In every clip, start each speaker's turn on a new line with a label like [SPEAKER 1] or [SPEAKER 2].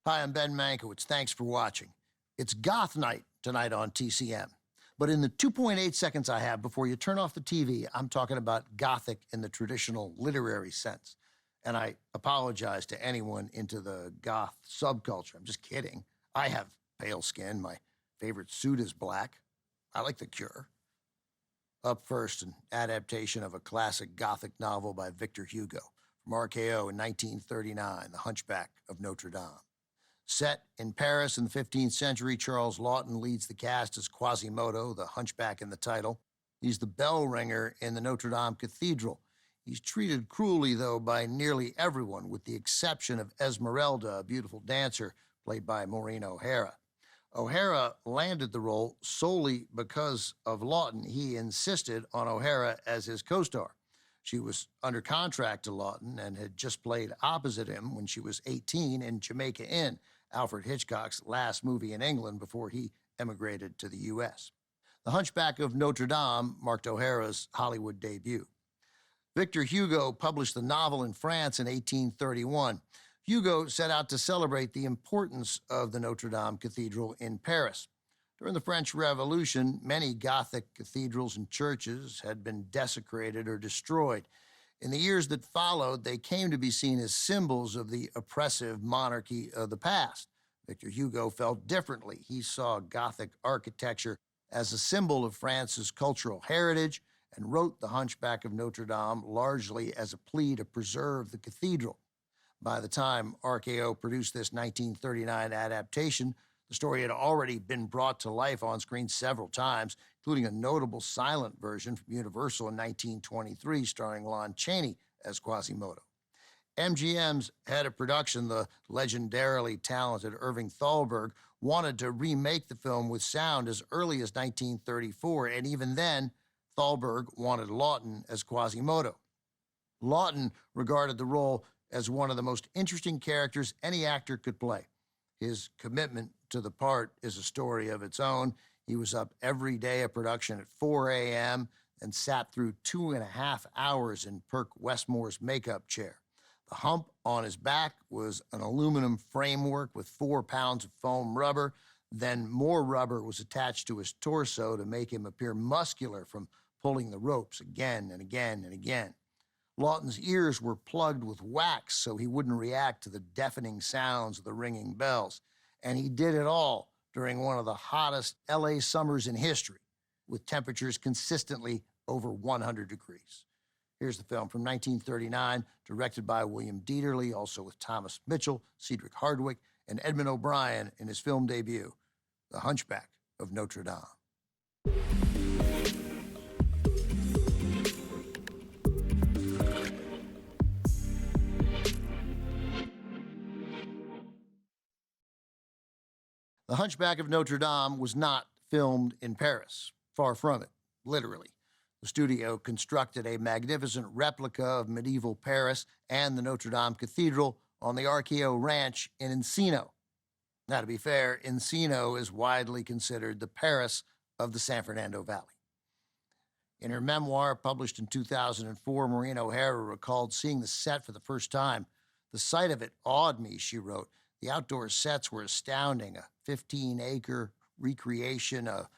[SPEAKER 1] Hi, I'm Ben Mankiewicz. Thanks for watching. It's Goth Night tonight on TCM. But in the 2.8 seconds I have before you turn off the TV, I'm talking about Gothic in the traditional literary sense. And I apologize to anyone into the goth subculture. I'm just kidding. I have pale skin. My favorite suit is black. I like The Cure. Up first, an adaptation of a classic Gothic novel by Victor Hugo from RKO in 1939, The Hunchback of Notre Dame. Set in Paris in the 15th century, Charles Laughton leads the cast as Quasimodo, the hunchback in the title. He's the bell ringer in the Notre Dame Cathedral. He's treated cruelly, though, by nearly everyone, with the exception of Esmeralda, a beautiful dancer played by Maureen O'Hara. O'Hara landed the role solely because of Laughton. He insisted on O'Hara as his co-star. She was under contract to Laughton and had just played opposite him when she was 18 in Jamaica Inn, Alfred Hitchcock's last movie in England before he emigrated to the U.S. The Hunchback of Notre Dame marked O'Hara's Hollywood debut. Victor Hugo published the novel in France in 1831. Hugo set out to celebrate the importance of the Notre Dame Cathedral in Paris. During the French Revolution, many Gothic cathedrals and churches had been desecrated or destroyed. In the years that followed, they came to be seen as symbols of the oppressive monarchy of the past. Victor Hugo felt differently. He saw Gothic architecture as a symbol of France's cultural heritage and wrote The Hunchback of Notre Dame largely as a plea to preserve the cathedral. By the time RKO produced this 1939 adaptation, the story had already been brought to life on screen several times, including a notable silent version from Universal in 1923 starring Lon Chaney as Quasimodo. MGM's head of production, the legendarily talented Irving Thalberg, wanted to remake the film with sound as early as 1934, and even then, Thalberg wanted Laughton as Quasimodo. Laughton regarded the role as one of the most interesting characters any actor could play. His commitment to the part is a story of its own. He was up every day of production at 4 a.m. and sat through 2.5 hours in Perk Westmore's makeup chair. The hump on his back was an aluminum framework with 4 pounds of foam rubber. Then more rubber was attached to his torso to make him appear muscular from pulling the ropes again and again and again. Laughton's ears were plugged with wax so he wouldn't react to the deafening sounds of the ringing bells. And he did it all during one of the hottest LA summers in history, with temperatures consistently over 100 degrees. Here's the film from 1939, directed by William Dieterle, also with Thomas Mitchell, Cedric Hardwicke, and Edmund O'Brien in his film debut, The Hunchback of Notre Dame. The Hunchback of Notre Dame was not filmed in Paris. Far from it, literally. The studio constructed a magnificent replica of medieval Paris and the Notre Dame Cathedral on the RKO Ranch in Encino. Now, to be fair, Encino is widely considered the Paris of the San Fernando Valley. In her memoir, published in 2004, Maureen O'Hara recalled seeing the set for the first time. The sight of it awed me, she wrote. The outdoor sets were astounding. A 15-acre recreation of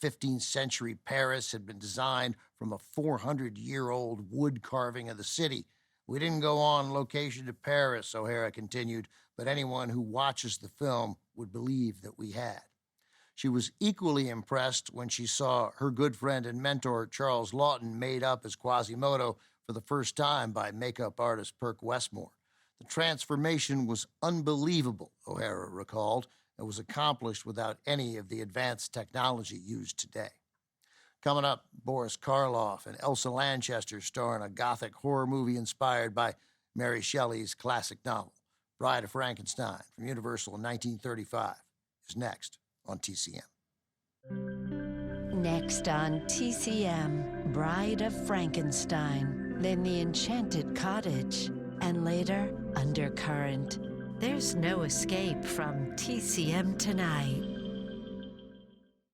[SPEAKER 1] 15th century Paris had been designed from a 400-year-old wood carving of the city. We didn't go on location to Paris, O'Hara continued, but anyone who watches the film would believe that we had. She was equally impressed when she saw her good friend and mentor Charles Laughton made up as Quasimodo for the first time by makeup artist Perk Westmore. The transformation was unbelievable, O'Hara recalled, and was accomplished without any of the advanced technology used today. Coming up, Boris Karloff and Elsa Lanchester star in a Gothic horror movie inspired by Mary Shelley's classic novel, Bride of Frankenstein, from Universal in 1935, is next on TCM.
[SPEAKER 2] Next on TCM, Bride of Frankenstein, then The Enchanted Cottage, and later, Undercurrent. There's no escape from TCM tonight.